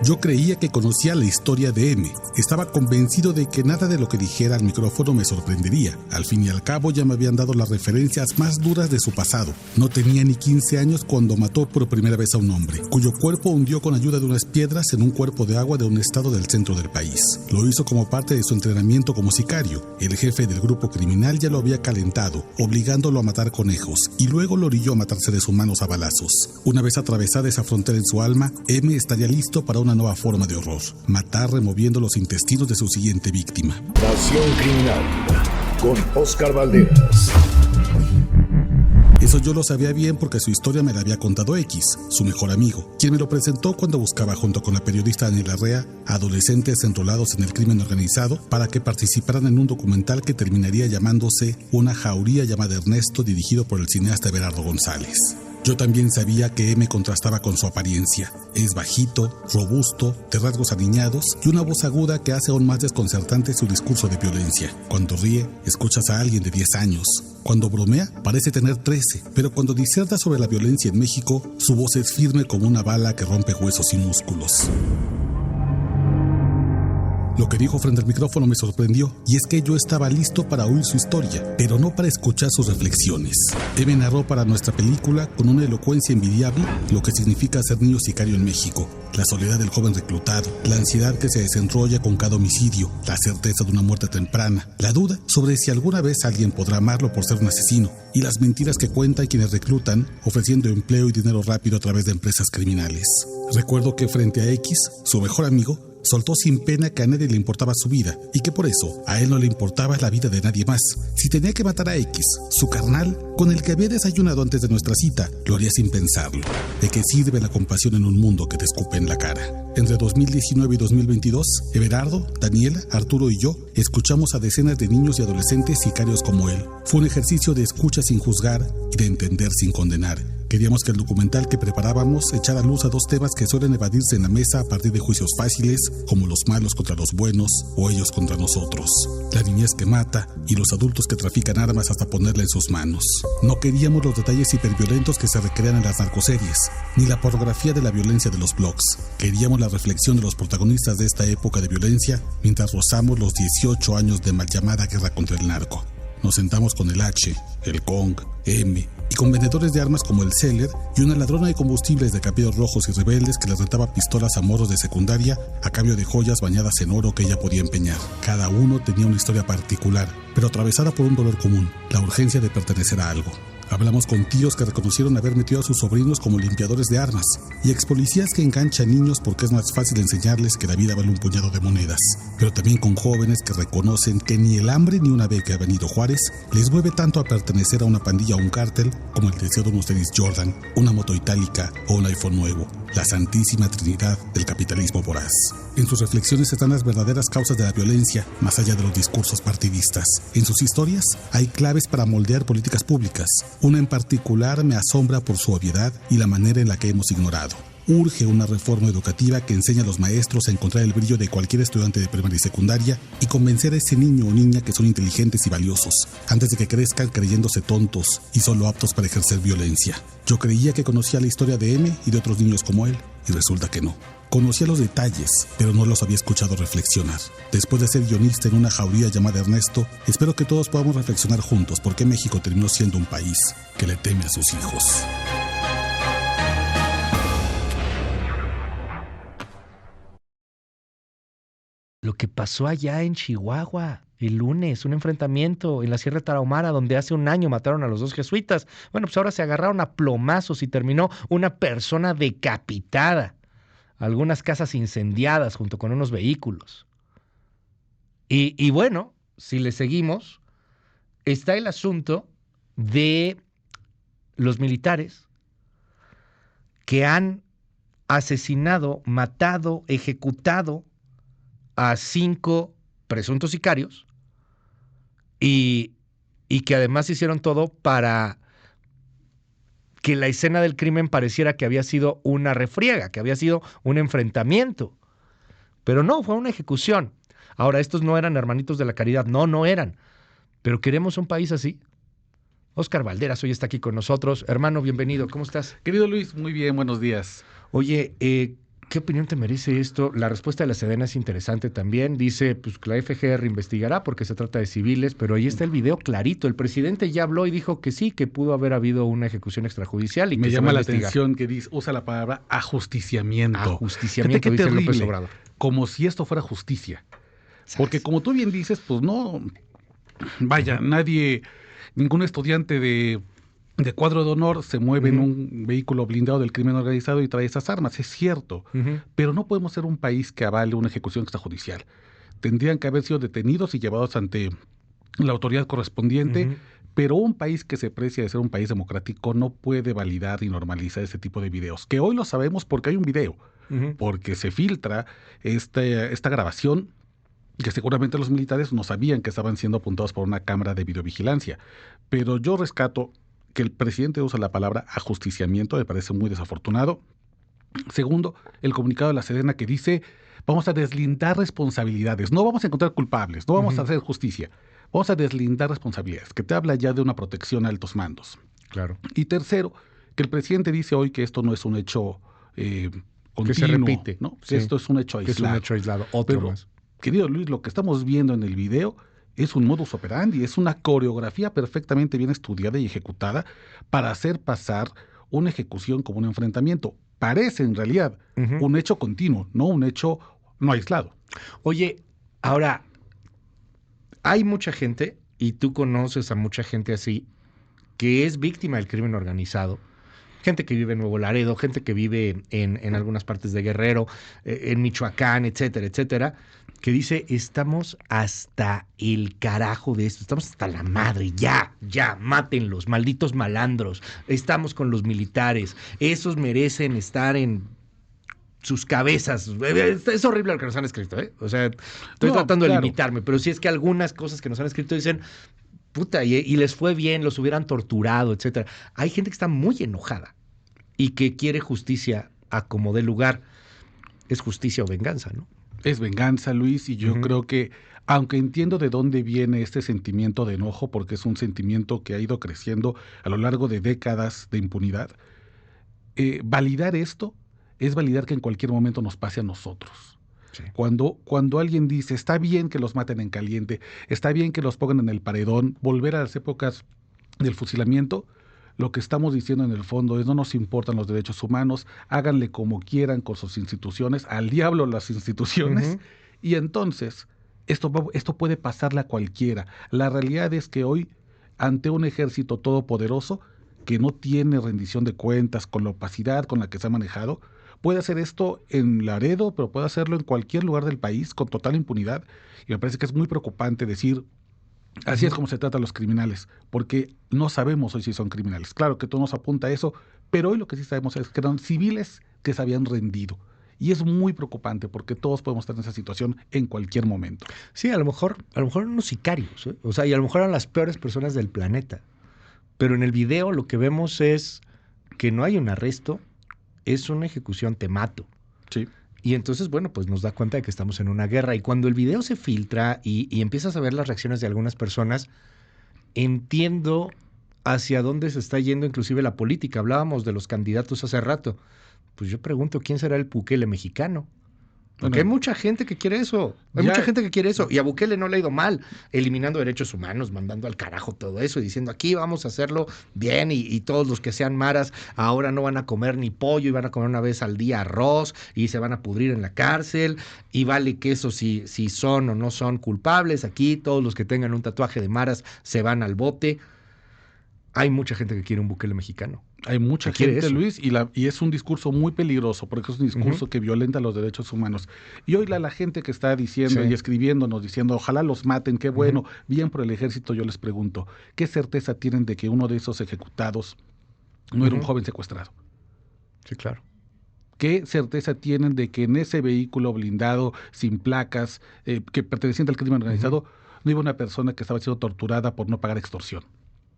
Yo creía que conocía la historia de M. Estaba convencido de que nada de lo que dijera al micrófono me sorprendería. Al fin y al cabo ya me habían dado las referencias más duras de su pasado. No tenía ni 15 años cuando mató por primera vez a un hombre, cuyo cuerpo hundió con ayuda de unas piedras en un cuerpo de agua de un estado del centro del país. Lo hizo como parte de su entrenamiento como sicario. El jefe del grupo criminal ya lo había calentado, obligándolo a matar conejos, y luego lo orilló a matar seres humanos a balazos. Una vez atravesada esa frontera en su alma, M estaría listo para una nueva forma de horror: matar removiendo los intestinos de su siguiente víctima. Nación Criminal con Óscar Valderas. Eso yo lo sabía bien porque su historia me la había contado X, su mejor amigo, quien me lo presentó cuando buscaba junto con la periodista Daniela Rea a adolescentes enrolados en el crimen organizado para que participaran en un documental que terminaría llamándose Una jauría llamada Ernesto, dirigido por el cineasta Everardo González. Yo también sabía que M contrastaba con su apariencia. Es bajito, robusto, de rasgos aniñados y una voz aguda que hace aún más desconcertante su discurso de violencia. Cuando ríe, escuchas a alguien de 10 años. Cuando bromea, parece tener 13, pero cuando diserta sobre la violencia en México, su voz es firme como una bala que rompe huesos y músculos. Lo que dijo frente al micrófono me sorprendió, y es que yo estaba listo para oír su historia, pero no para escuchar sus reflexiones. M narró para nuestra película, con una elocuencia envidiable, lo que significa ser niño sicario en México, la soledad del joven reclutado, la ansiedad que se desenrolla con cada homicidio, la certeza de una muerte temprana, la duda sobre si alguna vez alguien podrá amarlo por ser un asesino, y las mentiras que cuentan quienes reclutan, ofreciendo empleo y dinero rápido a través de empresas criminales. Recuerdo que frente a X, su mejor amigo, soltó sin pena que a nadie le importaba su vida y que por eso a él no le importaba la vida de nadie más. Si tenía que matar a X, su carnal, con el que había desayunado antes de nuestra cita, lo haría sin pensarlo. ¿De qué sirve la compasión en un mundo que te escupe en la cara? Entre 2019 y 2022, Everardo, Daniela, Arturo y yo escuchamos a decenas de niños y adolescentes sicarios como él. Fue un ejercicio de escucha sin juzgar y de entender sin condenar. Queríamos que el documental que preparábamos echara luz a dos temas que suelen evadirse en la mesa a partir de juicios fáciles, como los malos contra los buenos o ellos contra nosotros. La niñez que mata y los adultos que trafican armas hasta ponerla en sus manos. No queríamos los detalles hiperviolentos que se recrean en las narcoseries, ni la pornografía de la violencia de los blogs. Queríamos la reflexión de los protagonistas de esta época de violencia mientras rozamos los 18 años de mal llamada guerra contra el narco. Nos sentamos con el H, el Kong, M y con vendedores de armas como el Seller y una ladrona de combustibles de cabellos rojos y rebeldes que les rentaba pistolas a morros de secundaria a cambio de joyas bañadas en oro que ella podía empeñar. Cada uno tenía una historia particular, pero atravesada por un dolor común, la urgencia de pertenecer a algo. Hablamos con tíos que reconocieron haber metido a sus sobrinos como limpiadores de armas y expolicías que enganchan niños porque es más fácil enseñarles que la vida vale un puñado de monedas. Pero también con jóvenes que reconocen que ni el hambre ni una beca a Benito Juárez les mueve tanto a pertenecer a una pandilla o un cártel como el deseo de unos tenis Jordan, una moto itálica o un iPhone nuevo, la santísima trinidad del capitalismo voraz. En sus reflexiones están las verdaderas causas de la violencia, más allá de los discursos partidistas. En sus historias hay claves para moldear políticas públicas. Una en particular me asombra por su obviedad y la manera en la que hemos ignorado. Urge una reforma educativa que enseñe a los maestros a encontrar el brillo de cualquier estudiante de primaria y secundaria y convencer a ese niño o niña que son inteligentes y valiosos, antes de que crezcan creyéndose tontos y solo aptos para ejercer violencia. Yo creía que conocía la historia de M y de otros niños como él, y resulta que no. Conocía los detalles, pero no los había escuchado reflexionar. Después de ser guionista en una jauría llamada Ernesto, espero que todos podamos reflexionar juntos por qué México terminó siendo un país que le teme a sus hijos. Lo que pasó allá en Chihuahua el lunes, un enfrentamiento en la Sierra Tarahumara donde hace un año mataron a los 2 jesuitas. Bueno, pues ahora se agarraron a plomazos y terminó una persona decapitada. Algunas casas incendiadas junto con unos vehículos. Y bueno, si le seguimos, está el asunto de los militares que han asesinado, matado, ejecutado a 5 presuntos sicarios y que además hicieron todo para que la escena del crimen pareciera que había sido una refriega, que había sido un enfrentamiento. Pero no, fue una ejecución. Ahora, estos no eran hermanitos de la caridad, no eran. Pero queremos un país así. Óscar Valderas hoy está aquí con nosotros. Hermano, bienvenido, ¿cómo estás? Querido Luis, muy bien, buenos días. Oye, ¿Qué opinión te merece esto? La respuesta de la Sedena es interesante también. Dice pues, que la FGR investigará porque se trata de civiles, pero ahí está el video clarito. El presidente ya habló y dijo que sí, que pudo haber habido una ejecución extrajudicial y Me que se llama va a la investigar. atención que usa la palabra ajusticiamiento. Ajusticiamiento, Fíjate qué dice López terrible, Obrador. como si esto fuera justicia. Porque como tú bien dices, pues no, vaya, ningún estudiante de cuadro de honor se mueve en un vehículo blindado del crimen organizado y trae esas armas, es cierto, pero no podemos ser un país que avale una ejecución extrajudicial. Tendrían que haber sido detenidos y llevados ante la autoridad correspondiente, pero un país que se precia de ser un país democrático no puede validar y normalizar ese tipo de videos, que hoy lo sabemos porque hay un video, porque se filtra esta grabación, que seguramente los militares no sabían que estaban siendo apuntados por una cámara de videovigilancia. Pero yo rescato que el presidente usa la palabra ajusticiamiento, me parece muy desafortunado. Segundo, el comunicado de la Sedena que dice, vamos a deslindar responsabilidades, no vamos a encontrar culpables, no vamos a hacer justicia, vamos a deslindar responsabilidades, que te habla ya de una protección a altos mandos. Claro. Y tercero, que el presidente dice hoy que esto no es un hecho continuo, que se repite, ¿no? Sí. Esto es un hecho aislado. Que es un hecho aislado, otro pero, más. Querido Luis, lo que estamos viendo en el video es un modus operandi, es una coreografía perfectamente bien estudiada y ejecutada para hacer pasar una ejecución como un enfrentamiento. Parece en realidad un hecho continuo, no un hecho no aislado. Oye, ahora, hay mucha gente, y tú conoces a mucha gente así, que es víctima del crimen organizado. Gente que vive en Nuevo Laredo, gente que vive en algunas partes de Guerrero, en Michoacán, etcétera, etcétera, que dice, estamos hasta el carajo de esto, estamos hasta la madre, ya, mátenlos, malditos malandros, estamos con los militares, esos merecen estar en sus cabezas. Es horrible lo que nos han escrito, ¿eh? O sea, estoy tratando de limitarme, pero sí es que algunas cosas que nos han escrito dicen, puta, y les fue bien, los hubieran torturado, etcétera. Hay gente que está muy enojada y que quiere justicia a como dé lugar. Es justicia o venganza, ¿no? Es venganza, Luis, y yo creo que, aunque entiendo de dónde viene este sentimiento de enojo, porque es un sentimiento que ha ido creciendo a lo largo de décadas de impunidad, validar esto es validar que en cualquier momento nos pase a nosotros. Sí. Cuando alguien dice, está bien que los maten en caliente, está bien que los pongan en el paredón, volver a las épocas del fusilamiento, lo que estamos diciendo en el fondo es no nos importan los derechos humanos, háganle como quieran con sus instituciones, al diablo las instituciones, y entonces esto puede pasarle a cualquiera. La realidad es que hoy, ante un ejército todopoderoso que no tiene rendición de cuentas con la opacidad con la que se ha manejado, puede hacer esto en Laredo, pero puede hacerlo en cualquier lugar del país con total impunidad. Y me parece que es muy preocupante decir, así es como se trata a los criminales, porque no sabemos hoy si son criminales. Claro que todo nos apunta a eso, pero hoy lo que sí sabemos es que eran civiles que se habían rendido. Y es muy preocupante porque todos podemos estar en esa situación en cualquier momento. Sí, a lo mejor eran unos sicarios, ¿eh? O sea, y a lo mejor eran las peores personas del planeta. Pero en el video lo que vemos es que no hay un arresto, es una ejecución, te mato. Sí. Y entonces, bueno, pues nos da cuenta de que estamos en una guerra. Y cuando el video se filtra y empiezas a ver las reacciones de algunas personas, entiendo hacia dónde se está yendo inclusive la política. Hablábamos de los candidatos hace rato. Pues yo pregunto, ¿quién será el Bukele mexicano? Porque hay mucha gente que quiere eso. Mucha gente que quiere eso. Y a Bukele no le ha ido mal, eliminando derechos humanos, mandando al carajo todo eso y diciendo aquí vamos a hacerlo bien y todos los que sean maras ahora no van a comer ni pollo y van a comer una vez al día arroz y se van a pudrir en la cárcel y vale que eso si son o no son culpables. Aquí todos los que tengan un tatuaje de maras se van al bote. Hay mucha gente que quiere un Bukele mexicano. Hay mucha gente, Luis, y es un discurso muy peligroso, porque es un discurso que violenta los derechos humanos. Y hoy la gente que está diciendo y escribiéndonos, diciendo, ojalá los maten, qué bueno, bien por el ejército, yo les pregunto, ¿qué certeza tienen de que uno de esos ejecutados no era un joven secuestrado? Sí, claro. ¿Qué certeza tienen de que en ese vehículo blindado, sin placas, que perteneciente al crimen organizado, no iba una persona que estaba siendo torturada por no pagar extorsión?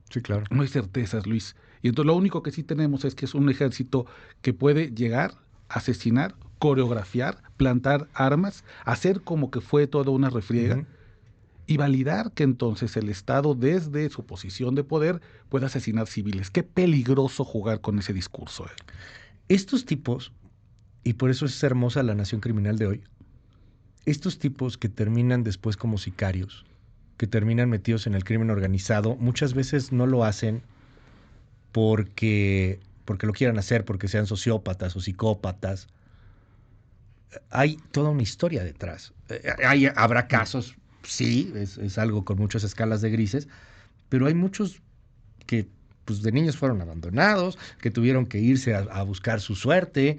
Sí, claro. No hay certezas, Luis. Y entonces lo único que sí tenemos es que es un ejército que puede llegar, asesinar, coreografiar, plantar armas, hacer como que fue toda una refriega y validar que entonces el Estado, desde su posición de poder, pueda asesinar civiles. Qué peligroso jugar con ese discurso. Estos tipos Y por eso es hermosa la nación criminal de hoy. Estos tipos que terminan después como sicarios, que terminan metidos en el crimen organizado, muchas veces no lo hacen porque lo quieran hacer, porque sean sociópatas o psicópatas. Hay toda una historia detrás. Habrá casos, sí, es algo con muchas escalas de grises, pero hay muchos que pues, de niños fueron abandonados, que tuvieron que irse a buscar su suerte.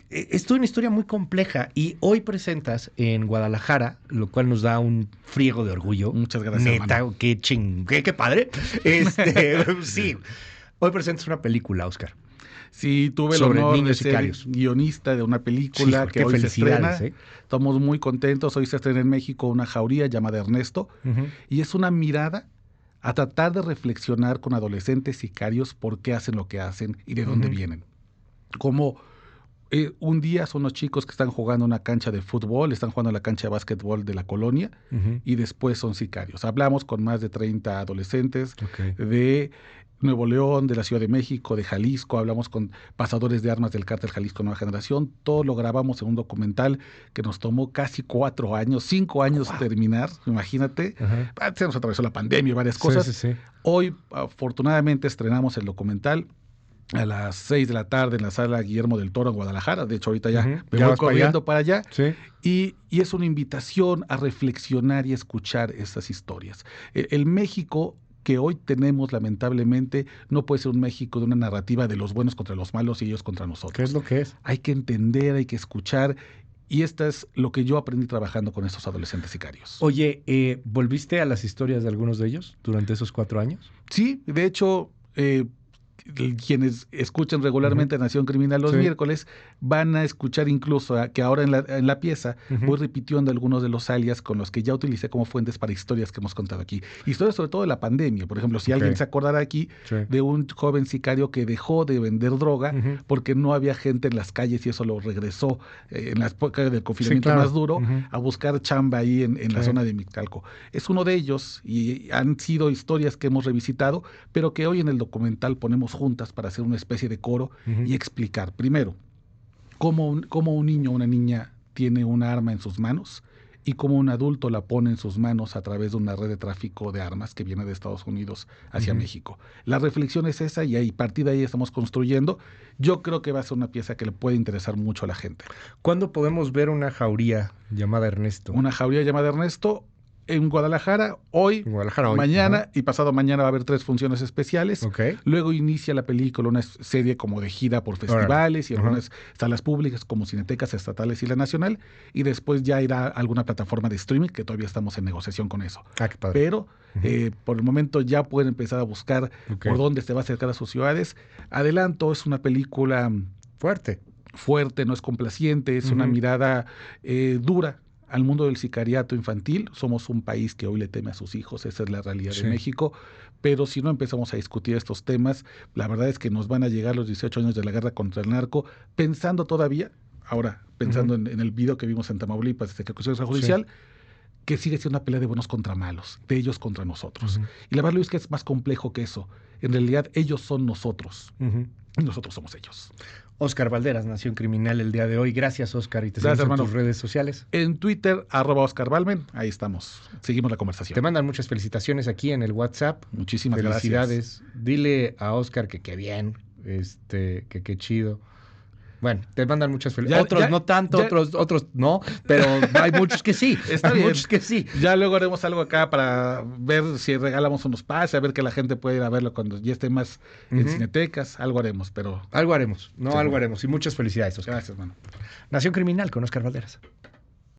Es toda una historia muy compleja y hoy presentas en Guadalajara, lo cual nos da un friego de orgullo. Muchas gracias, Neta, hermano. qué padre. Sí, hoy presentas una película, Óscar. Sí, tuve el Sobre honor de niños ser sicarios. guionista de una película Sí, que qué hoy se felicidades, estrena. Estamos muy contentos. Hoy se estrena en México Una jauría llamada Ernesto. Ujú. Y es una mirada a tratar de reflexionar con adolescentes sicarios por qué hacen lo que hacen y de dónde vienen. Como un día son los chicos que están jugando en una cancha de fútbol, están jugando en la cancha de básquetbol de la colonia y después son sicarios. Hablamos con más de 30 adolescentes Ok. de Nuevo León, de la Ciudad de México, de Jalisco, hablamos con pasadores de armas del cártel Jalisco Nueva Generación, todo lo grabamos en un documental que nos tomó casi 4 años, 5 años terminar, imagínate. Se nos atravesó la pandemia y varias cosas. Sí. Hoy, afortunadamente, estrenamos el documental a las 6 de la tarde en la sala Guillermo del Toro en Guadalajara. De hecho, ahorita ya me ¿Ya voy vas para corriendo para allá. Sí. Y es una invitación a reflexionar y escuchar estas historias. El México que hoy tenemos, lamentablemente, no puede ser un México de una narrativa de los buenos contra los malos y ellos contra nosotros. ¿Qué es lo que es? Hay que entender, hay que escuchar. Y esta es lo que yo aprendí trabajando con estos adolescentes sicarios. Oye, ¿volviste a las historias de algunos de ellos durante esos 4 años? Sí, de hecho, quienes escuchan regularmente Nación Criminal los miércoles van a escuchar incluso que ahora en la pieza voy repitiendo algunos de los alias con los que ya utilicé como fuentes para historias que hemos contado aquí. Historias sobre todo de la pandemia. Por ejemplo, si alguien se acordará aquí de un joven sicario que dejó de vender droga porque no había gente en las calles y eso lo regresó en la época del confinamiento más duro a buscar chamba ahí en la zona de Mixcalco. Es uno de ellos y han sido historias que hemos revisitado, pero que hoy en el documental ponemos juntas para hacer una especie de coro y explicar, primero, cómo un niño o una niña tiene una arma en sus manos y cómo un adulto la pone en sus manos a través de una red de tráfico de armas que viene de Estados Unidos hacia México. La reflexión es esa y a partir de ahí estamos construyendo. Yo creo que va a ser una pieza que le puede interesar mucho a la gente. ¿Cuándo podemos ver Una jauría llamada Ernesto? Una jauría llamada Ernesto en Guadalajara, hoy, mañana y pasado mañana va a haber 3 funciones especiales. Luego inicia la película una serie como de gira por festivales y algunas salas públicas como Cinetecas estatales y la nacional. Y después ya irá a alguna plataforma de streaming que todavía estamos en negociación con eso. Qué padre. Pero por el momento ya pueden empezar a buscar por dónde se va a acercar a sus ciudades. Adelanto, es una película fuerte, no es complaciente, es una mirada dura al mundo del sicariato infantil. Somos un país que hoy le teme a sus hijos, esa es la realidad de México, pero si no empezamos a discutir estos temas, la verdad es que nos van a llegar los 18 años de la guerra contra el narco, pensando en el video que vimos en Tamaulipas, desde que ocurrió esa judicial, que sigue siendo una pelea de buenos contra malos, de ellos contra nosotros. Y la verdad es que es más complejo que eso. En realidad, ellos son nosotros, y nosotros somos ellos. Óscar Balderas, Nación Criminal, el día de hoy. Gracias, Óscar, y te seguimos en tus redes sociales. En Twitter, @OscarBalmen, ahí estamos. Seguimos la conversación. Te mandan muchas felicitaciones aquí en el WhatsApp. Muchísimas felicidades. Gracias. Dile a Óscar que qué bien, que qué chido. Bueno, te mandan muchas felicidades. Otros no tanto, otros no, pero hay muchos que sí. Está bien. Muchos que sí. Ya luego haremos algo acá para ver si regalamos unos pases, a ver que la gente puede ir a verlo cuando ya esté más en Cinetecas. Algo haremos, pero... Algo haremos, algo haremos. Y muchas felicidades, Óscar. Gracias, hermano. Nación Criminal con Óscar Balderas.